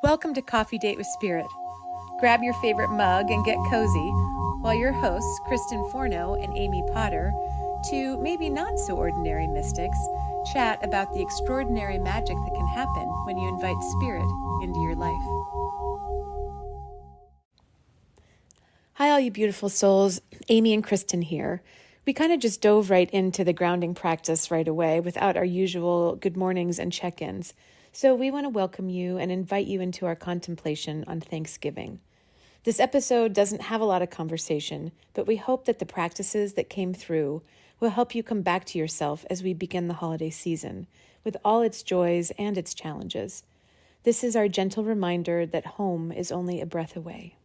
Welcome to Coffee Date with Spirit. Grab your favorite mug and get cozy while your hosts, Kristen Forno and Amy Potter, two maybe not so ordinary mystics, chat about the extraordinary magic that can happen when you invite spirit into your life. Hi, all you beautiful souls. Amy and Kristen here. We kind of just dove right into the grounding practice right away without our usual good mornings and check-ins. So we want to welcome you and invite you into our contemplation on Thanksgiving. This episode doesn't have a lot of conversation, but we hope that the practices that came through will help you come back to yourself as we begin the holiday season, with all its joys and its challenges. This is our gentle reminder that home is only a breath away.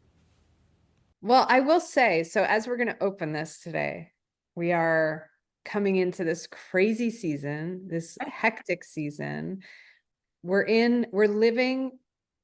Well, I will say, so as we're going to open this today, we are coming into this crazy season, this hectic season. We're living,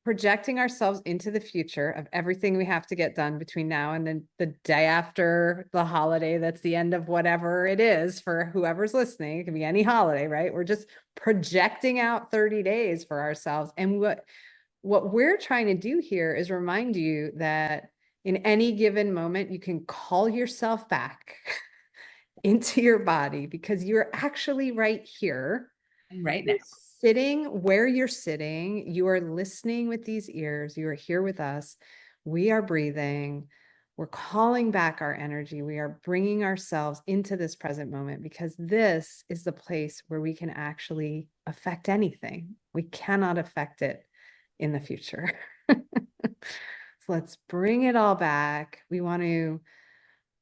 projecting ourselves into the future of everything we have to get done between now and then the day after the holiday. That's the end of whatever it is for whoever's listening. It can be any holiday, right? We're just projecting out 30 days for ourselves. And what we're trying to do here is remind you that in any given moment, you can call yourself back into your body because you're actually right here. Right now. Sitting where you're sitting, you are listening with these ears, you are here with us. We are breathing. We're calling back our energy. We are bringing ourselves into this present moment because this is the place where we can actually affect anything. We cannot affect it in the future. So let's bring it all back. We want to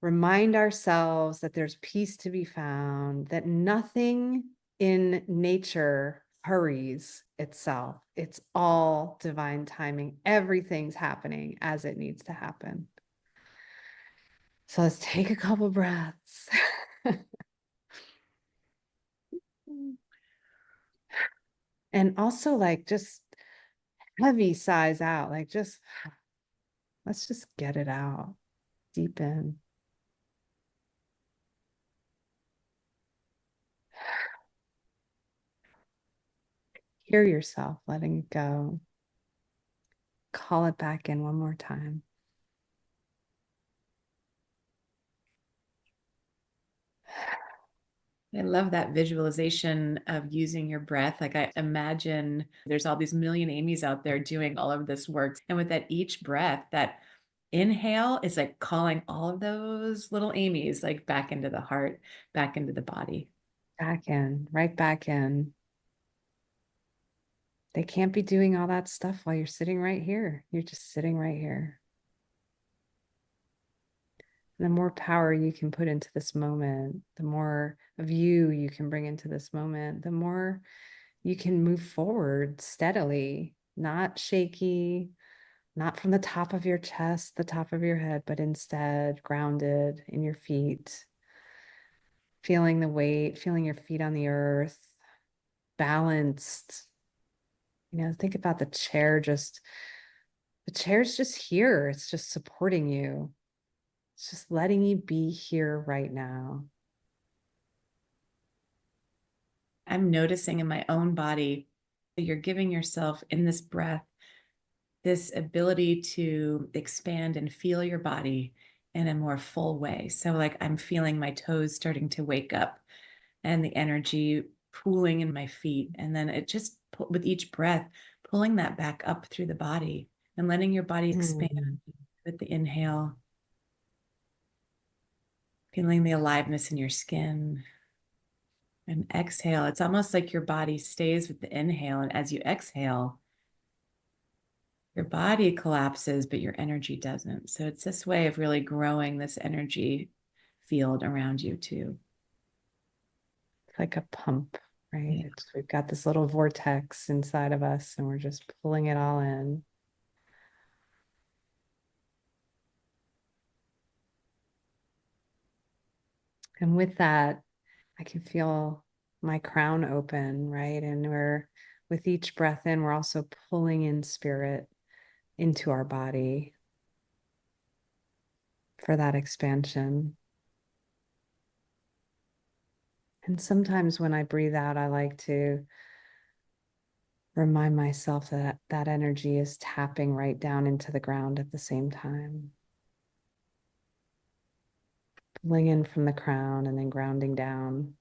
remind ourselves that there's peace to be found, that nothing in nature hurries itself. It's all divine timing. Everything's happening as it needs to happen. So let's take a couple breaths. And also just heavy sighs out, let's just get it out. Deep in. Hear yourself letting it go. Call it back in one more time. I love that visualization of using your breath. Like I imagine there's all these million Amy's out there doing all of this work. And with that each breath, that inhale is like calling all of those little Amy's like back into the heart, back into the body. Back in, right back in. They can't be doing all that stuff while you're sitting right here. You're just sitting right here. The more power you can put into this moment, the more of you can bring into this moment, the more you can move forward steadily, not shaky, not from the top of your chest, the top of your head, but instead grounded in your feet, feeling the weight, feeling your feet on the earth, balanced. Think about the chair's just here. It's just supporting you. It's just letting you be here right now. I'm noticing in my own body that you're giving yourself in this breath this ability to expand and feel your body in a more full way. So like I'm feeling my toes starting to wake up and the energy pooling in my feet. And then it just, with each breath, pulling that back up through the body and letting your body expand with the inhale, feeling the aliveness in your skin. And exhale, it's almost like your body stays with the inhale. And as you exhale, your body collapses, but your energy doesn't. So it's this way of really growing this energy field around you too. It's like a pump, right? Yeah. We've got this little vortex inside of us and we're just pulling it all in. And with that, I can feel my crown open, right? And with each breath in, we're also pulling in spirit into our body for that expansion. And sometimes when I breathe out, I like to remind myself that that energy is tapping right down into the ground at the same time. Pulling in from the crown and then grounding down.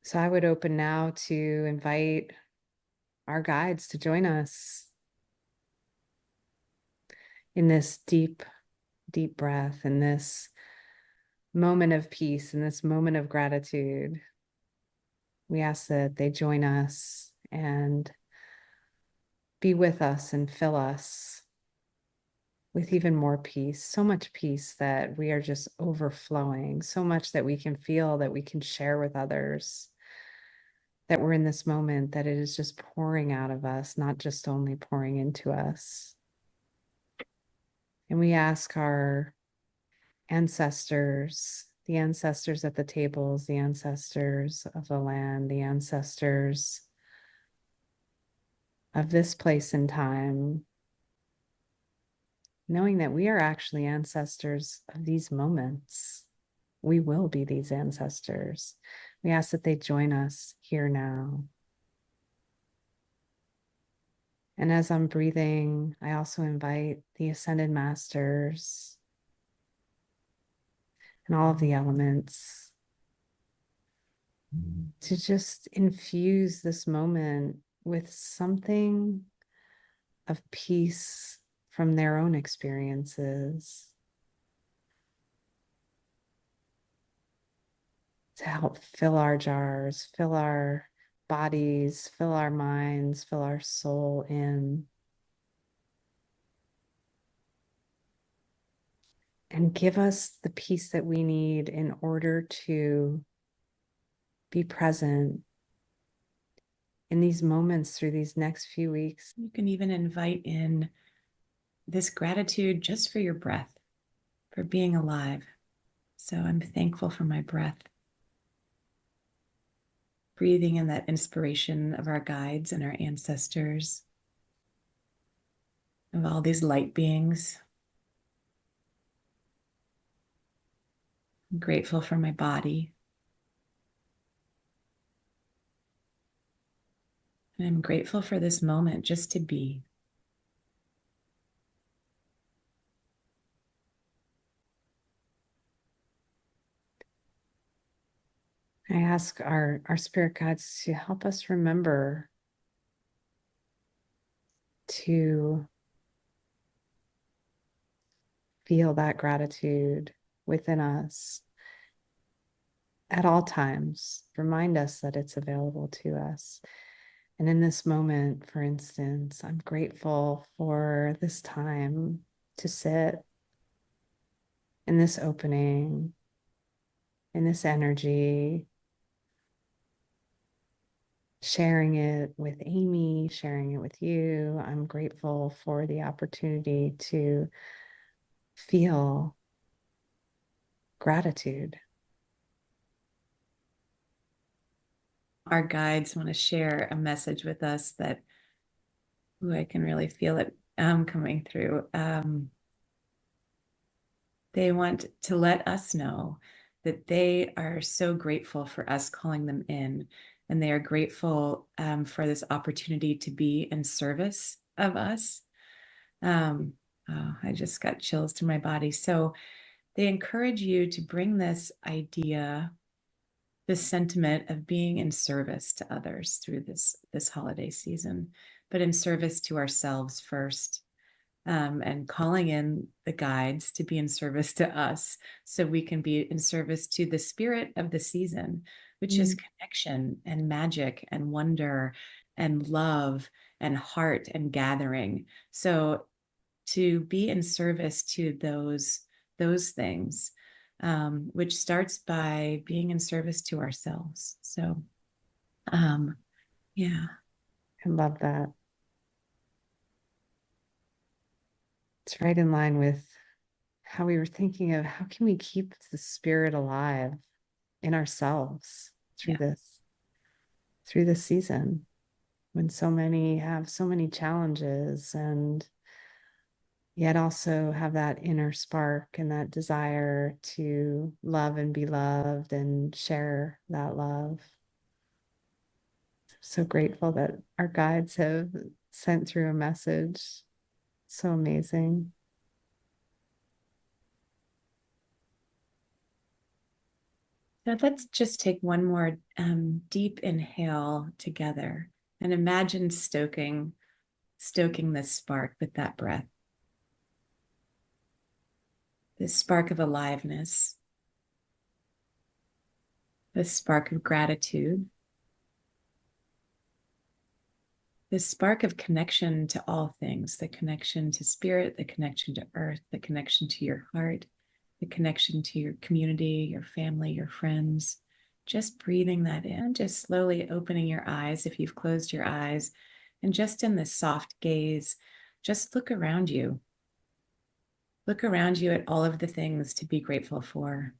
So I would open now to invite our guides to join us in this deep, deep breath, in this moment of peace, in this moment of gratitude. We ask that they join us and be with us and fill us with even more peace, so much peace that we are just overflowing, so much that we can feel, that we can share with others, that we're in this moment, that it is just pouring out of us, not just only pouring into us. And we ask our ancestors, the ancestors at the tables, the ancestors of the land, the ancestors of this place and time, knowing that we are actually ancestors of these moments. We will be these ancestors. We ask that they join us here now. And as I'm breathing, I also invite the Ascended Masters and all of the elements to just infuse this moment with something of peace from their own experiences, to help fill our jars, fill our bodies, fill our minds, fill our soul in, and give us the peace that we need in order to be present in these moments through these next few weeks. You can even invite in this gratitude just for your breath, for being alive. So I'm thankful for my breath. Breathing in that inspiration of our guides and our ancestors, of all these light beings. I'm grateful for my body. And I'm grateful for this moment just to be. I ask our spirit guides to help us remember to feel that gratitude within us at all times. Remind us that it's available to us. And in this moment, for instance, I'm grateful for this time to sit in this opening, in this energy, sharing it with Amy, sharing it with you. I'm grateful for the opportunity to feel gratitude. Our guides want to share a message with us that, I can really feel it coming through. They want to let us know that they are so grateful for us calling them in, and they are grateful for this opportunity to be in service of us. I just got chills to my body. So they encourage you to bring this idea, this sentiment of being in service to others through this holiday season, but in service to ourselves first. And calling in the guides to be in service to us so we can be in service to the spirit of the season, which is connection and magic and wonder and love and heart and gathering. So to be in service to those things, which starts by being in service to ourselves. So yeah. I love that. It's right in line with how we were thinking of how can we keep the spirit alive in ourselves through this season, when so many have so many challenges and yet also have that inner spark and that desire to love and be loved and share that love. So grateful that our guides have sent through a message. So amazing. Now let's just take one more deep inhale together and imagine stoking this spark with that breath, this spark of aliveness, this spark of gratitude, this spark of connection to all things, the connection to spirit, the connection to earth, the connection to your heart, the connection to your community, your family, your friends. Just breathing that in, just slowly opening your eyes if you've closed your eyes, and just in this soft gaze, just look around you. Look around you at all of the things to be grateful for.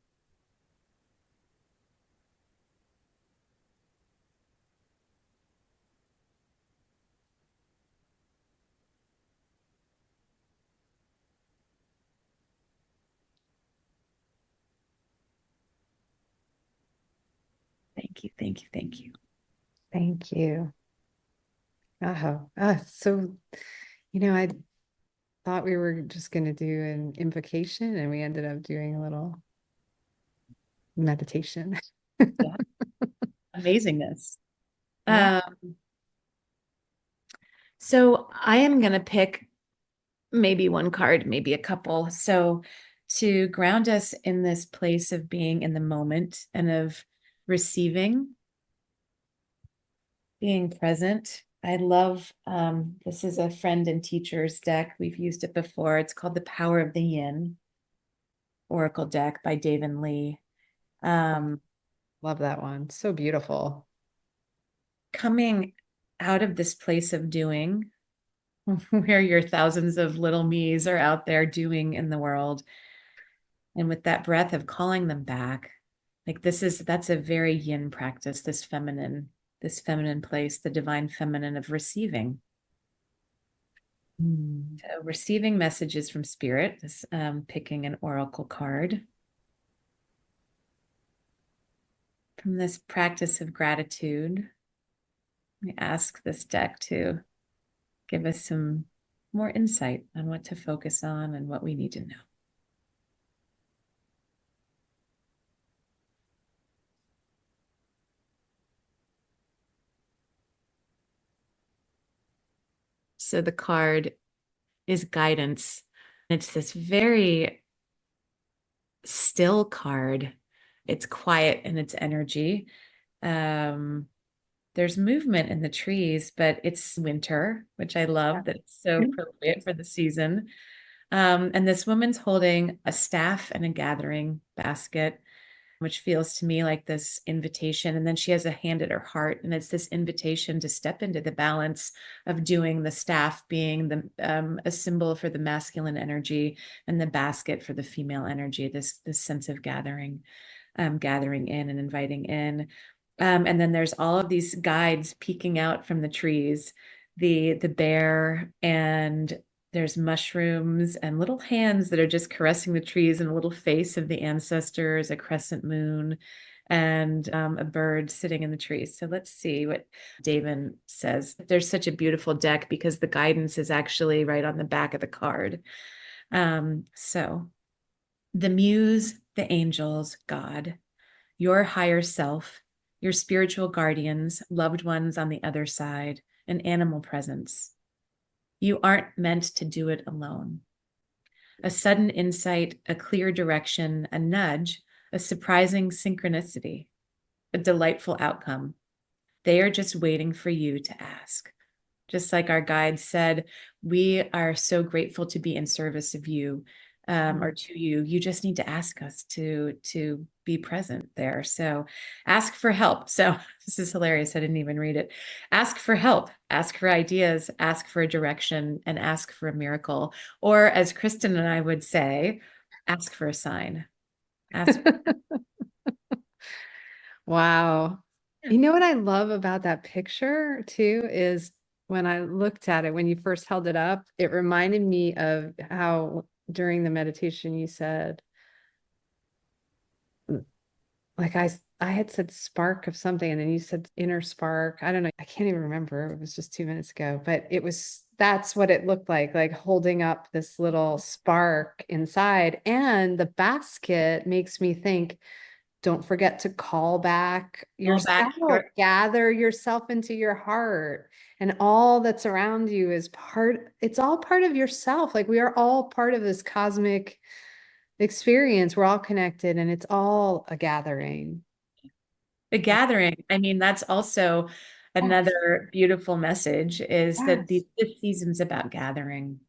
Thank you, thank you, thank you. Thank you. Oh, so, I thought we were just going to do an invocation and we ended up doing a little meditation. Yeah. Amazingness. Yeah. So I am going to pick maybe one card, maybe a couple. So to ground us in this place of being in the moment and of receiving, being present. I love this is a friend and teacher's deck. We've used it before. It's called The Power of the Yin Oracle deck by David Lee. Love that one. So beautiful. Coming out of this place of doing, where your thousands of little me's are out there doing in the world, and with that breath of calling them back, like that's a very yin practice, this feminine place, the divine feminine of receiving. So receiving messages from spirit, this picking an oracle card. From this practice of gratitude, we ask this deck to give us some more insight on what to focus on and what we need to know. So the card is guidance. It's this very still card. It's quiet in its energy. There's movement in the trees, but it's winter, which I love that it's so appropriate for the season. And this woman's holding a staff and a gathering basket, which feels to me like this invitation. And then she has a hand at her heart, and it's this invitation to step into the balance of doing, the staff being a symbol for the masculine energy and the basket for the female energy, this sense of gathering in and inviting in. And then there's all of these guides peeking out from the trees, the bear, and there's mushrooms and little hands that are just caressing the trees, and a little face of the ancestors, a crescent moon, and a bird sitting in the trees. So let's see what David says. There's such a beautiful deck because the guidance is actually right on the back of the card. So the muse, the angels, God, your higher self, your spiritual guardians, loved ones on the other side, an animal presence. You aren't meant to do it alone. A sudden insight, a clear direction, a nudge, a surprising synchronicity, a delightful outcome. They are just waiting for you to ask. Just like our guide said, we are so grateful to be in service of you, or to you. You just need to ask us to be present there. So ask for help. So this is hilarious. I didn't even read it. Ask for help, ask for ideas, ask for a direction, and ask for a miracle. Or as Kristen and I would say, ask for a sign. Ask. Wow. You know what I love about that picture too is when I looked at it, when you first held it up, it reminded me of how during the meditation you said, like I had said spark of something and then you said inner spark. I don't know. I can't even remember. It was just 2 minutes ago, but that's what it looked like holding up this little spark inside. And the basket makes me think, don't forget to call back All back yourself, your gather yourself into your heart. And all that's around you it's all part of yourself. Like we are all part of this cosmic experience. We're all connected and it's all a gathering. the gathering. I mean, that's also Yes, another beautiful message is that yes, this season's about gathering,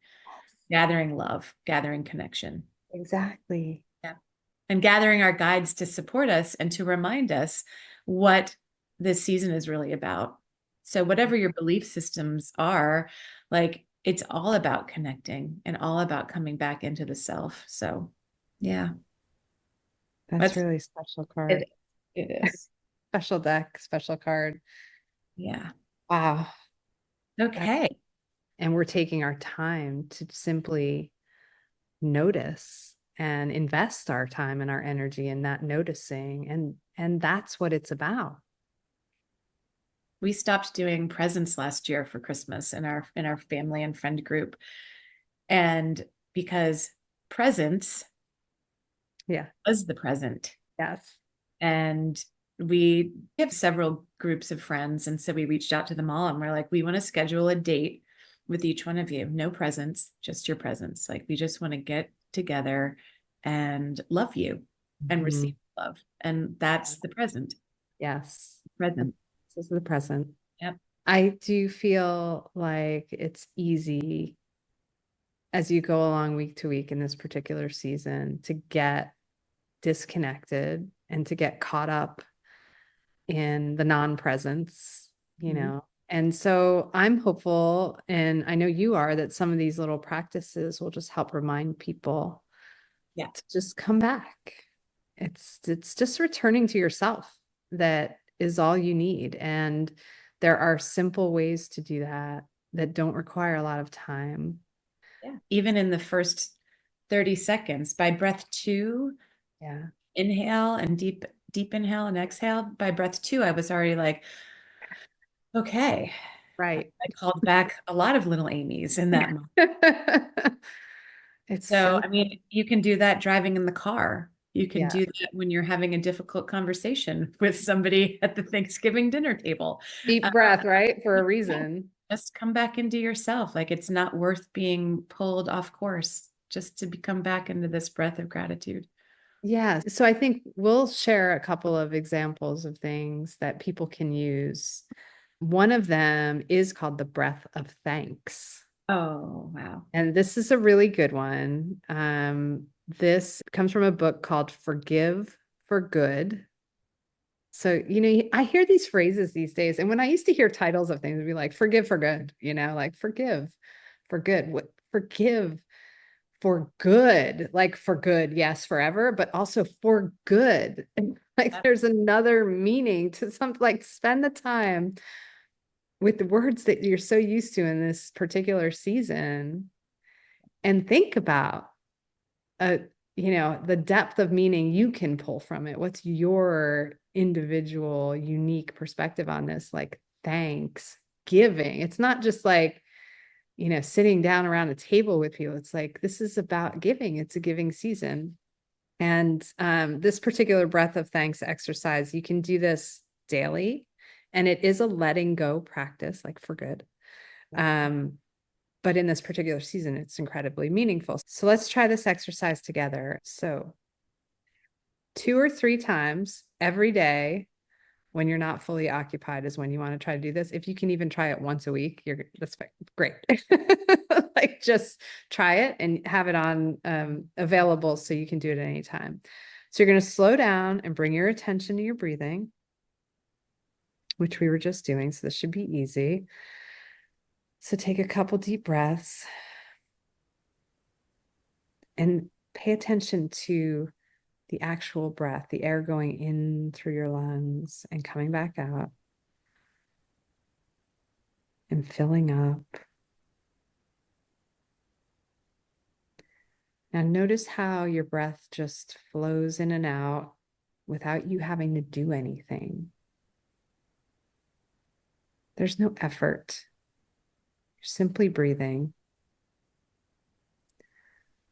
gathering love, gathering connection. exactly. Yeah. And gathering our guides to support us and to remind us what this season is really about. So whatever your belief systems are, like it's all about connecting and all about coming back into the self. So yeah, That's that's really special card. it. It is. Special deck, special card. Yeah. Wow. That- Okay. And we're taking our time to simply notice and invest our time and our energy in that noticing. And that's what it's about. We stopped doing presents last year for Christmas in our family and friend group. And because presents Yeah. was the present. Yes. And we have several groups of friends. And so we reached out to them all and we're like, we want to schedule a date with each one of you. No presents, just your presence. Like we just want to get together and love you and receive Mhm. love. And that's the present. Yes. Present. This is the present. Yep. I do feel like it's easy as you go along week to week in this particular season to get disconnected and to get caught up in the non-presence, Mhm. And so I'm hopeful, and I know you are, that some of these little practices will just help remind people Yeah. to just come back. It's just returning to yourself that is all you need. And there are simple ways to do that that don't require a lot of time. Yeah. Even in the first 30 seconds, by breath two, Yeah. inhale and deep inhale and exhale. By breath two, I was already like, okay. Right. I called back a lot of little Amy's in that moment. It's So, so, I mean, you can do that driving in the car. You can yeah. do that when you're having a difficult conversation with somebody at the Thanksgiving dinner table. Deep breath, right? For a reason. Just come back into yourself. Like it's not worth being pulled off course just to come back into this breath of gratitude. Yeah. So I think we'll share a couple of examples of things that people can use. One of them is called the breath of thanks. Oh, wow. And this is a really good one. This comes from a book called Forgive for Good. So, I hear these phrases these days. And when I used to hear titles of things, it'd be like, forgive for good, like forgive for good. What forgive for good, like for good, yes, forever, but also for good. And like there's another meaning to something, like spend the time with the words that you're so used to in this particular season and think about uh the depth of meaning you can pull from it. What's your individual unique perspective on this? Like thanks giving. It's not just like sitting down around a table with people. It's like, this is about giving. It's a giving season. And this particular breath of thanks exercise, you can do this daily. And it is a letting go practice, like for good. But in this particular season, it's incredibly meaningful. So let's try this exercise together. So 2 or 3 times every day when you're not fully occupied is when you want to try to do this. If you can even try it once a week, that's great. Like just try it and have it on available so you can do it at any time. So you're going to slow down and bring your attention to your breathing, which we were just doing. So this should be easy. So take a couple deep breaths and pay attention to the actual breath, the air going in through your lungs and coming back out and filling up. Now notice how your breath just flows in and out without you having to do anything. There's no effort. You're simply breathing.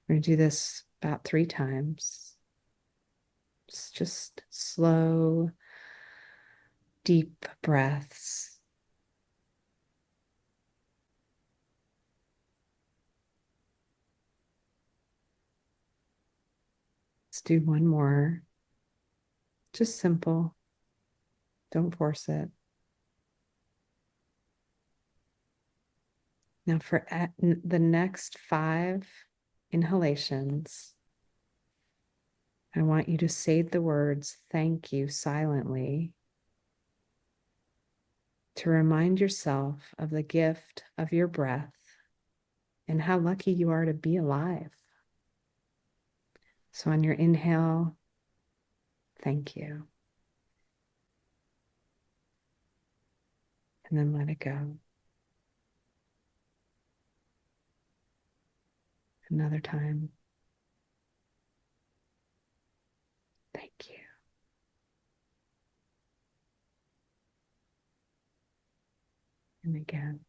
We're going to do this about 3 times. It's just slow, deep breaths. Let's do one more. Just simple. Don't force it. Now for the next 5 inhalations, I want you to say the words thank you silently to remind yourself of the gift of your breath and how lucky you are to be alive. So on your inhale, thank you. And then let it go. Another time. Thank you. And again.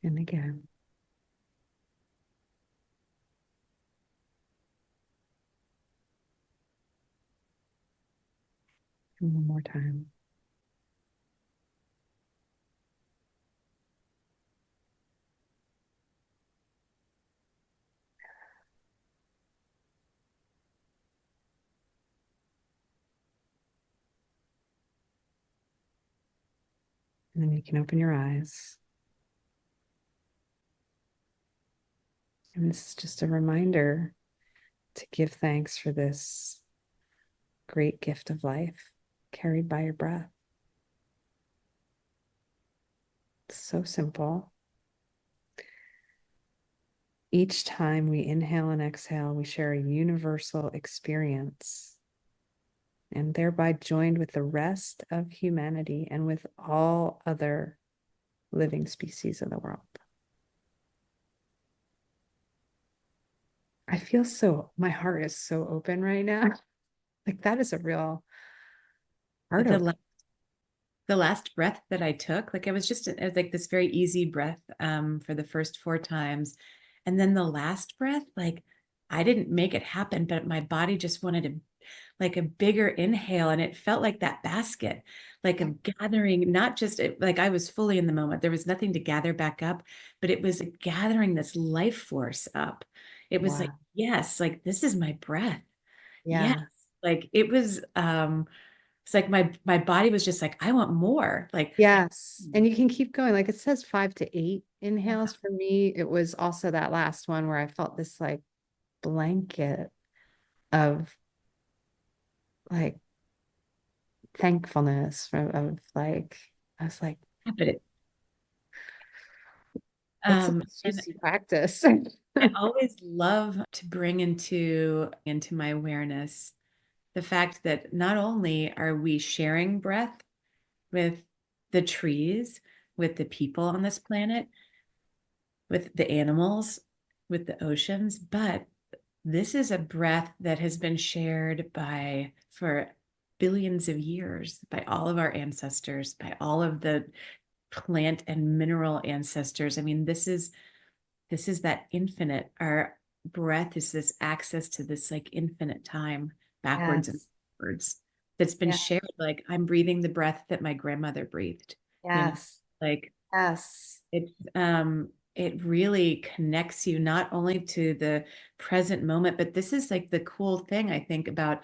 And again. And one more time. And then you can open your eyes. And this is just a reminder to give thanks for this great gift of life carried by your breath. It's so simple. Each time we inhale and exhale, we share a universal experience and thereby joined with the rest of humanity and with all other living species of the world. I feel my heart is so open right now. Like that is a real heart opener. The last breath that I took, like it was like this very easy breath for the first 4 times. And then the last breath, like I didn't make it happen, but my body just wanted like a bigger inhale. And it felt like that basket, like a gathering, not just like I was fully in the moment. There was nothing to gather back up, but it was gathering this life force up. It was like, Wow. yes, like this is my breath. Yes. Yeah. Like it was, it's like my body was just like, I want more. Like, Yes. And you can keep going. Like it says 5 to 8 yeah, inhales. For me, it was also that last one where I felt this like blanket of like thankfulness of like, I was like, but it's a and juicy practice. I always love to bring into my awareness the fact that not only are we sharing breath with the trees, with the people on this planet, with the animals, with the oceans, but this is a breath that has been shared for billions of years by all of our ancestors, by all of the plant and mineral ancestors. I mean, this is that infinite. Our breath is this access to this like infinite time, backwards and Yes. forwards, that's been Yeah. shared. Like I'm breathing the breath that my grandmother breathed. You know, Yes. like Yes. it really connects you not only to the present moment, but this is like the cool thing I think about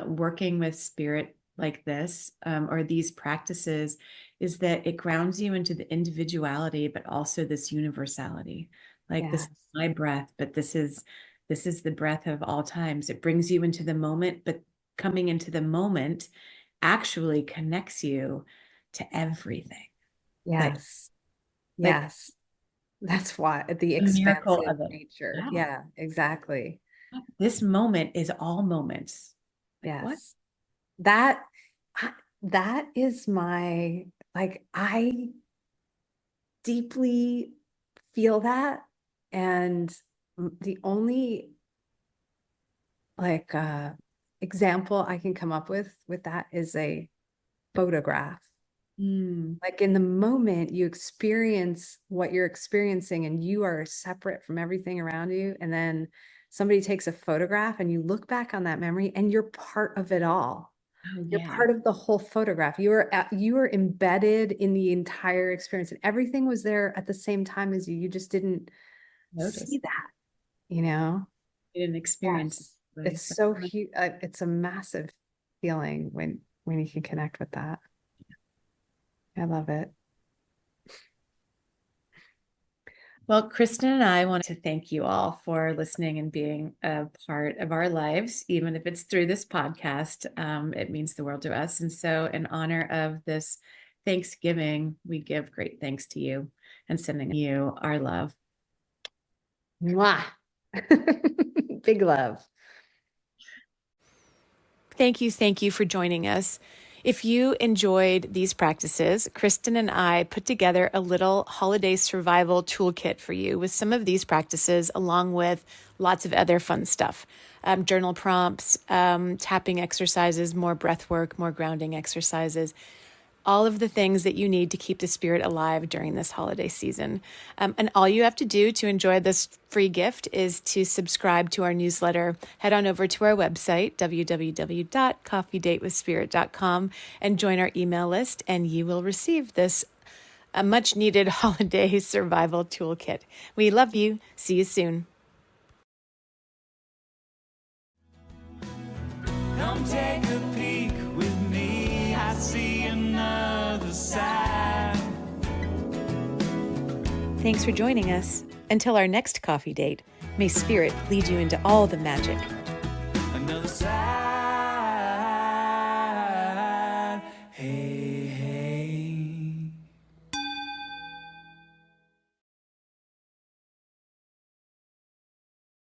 working with spirit like this, or these practices, is that it grounds you into the individuality, but also this universality. Like this is Yes. my breath, but this is the breath of all times. It brings you into the moment, but coming into the moment actually connects you to everything. Like Yes. like Yes. That's why the the miracle expansive of it. nature. Yeah. Yeah, exactly. This moment is all moments. Like what? Yes. That that is my like deeply feel that. And the only like example I can come up with that is a photograph. Like in the moment you experience what you're experiencing and you are separate from everything around you. And then somebody takes a photograph and you look back on that memory and you're part of it all. Oh, You're yeah. part of the whole photograph. You are embedded in the entire experience, and everything was there at the same time as you. You just didn't Notice. see that, you know? You didn't experience Yes. it. It's so huge. It's a massive feeling when you can connect with that. I love it. Well, Kristen and I want to thank you all for listening and being a part of our lives, even if it's through this podcast. It means the world to us. And so, in honor of this Thanksgiving, we give great thanks to you and sending you our love. Mwah. Big love. Thank you for joining us. If you enjoyed these practices, Kristen and I put together a little holiday survival toolkit for you with some of these practices, along with lots of other fun stuff. Journal prompts, tapping exercises, more breath work, more grounding exercises, all of the things that you need to keep the spirit alive during this holiday season. And all you have to do to enjoy this free gift is to subscribe to our newsletter. Head on over to our website, www.coffeedatewithspirit.com, and join our email list, and you will receive this a much needed holiday survival toolkit. We love you. See you soon. Come take a peek with me. I see another side. Thanks for joining us. Until our next coffee date, may spirit lead you into all the magic. Another side.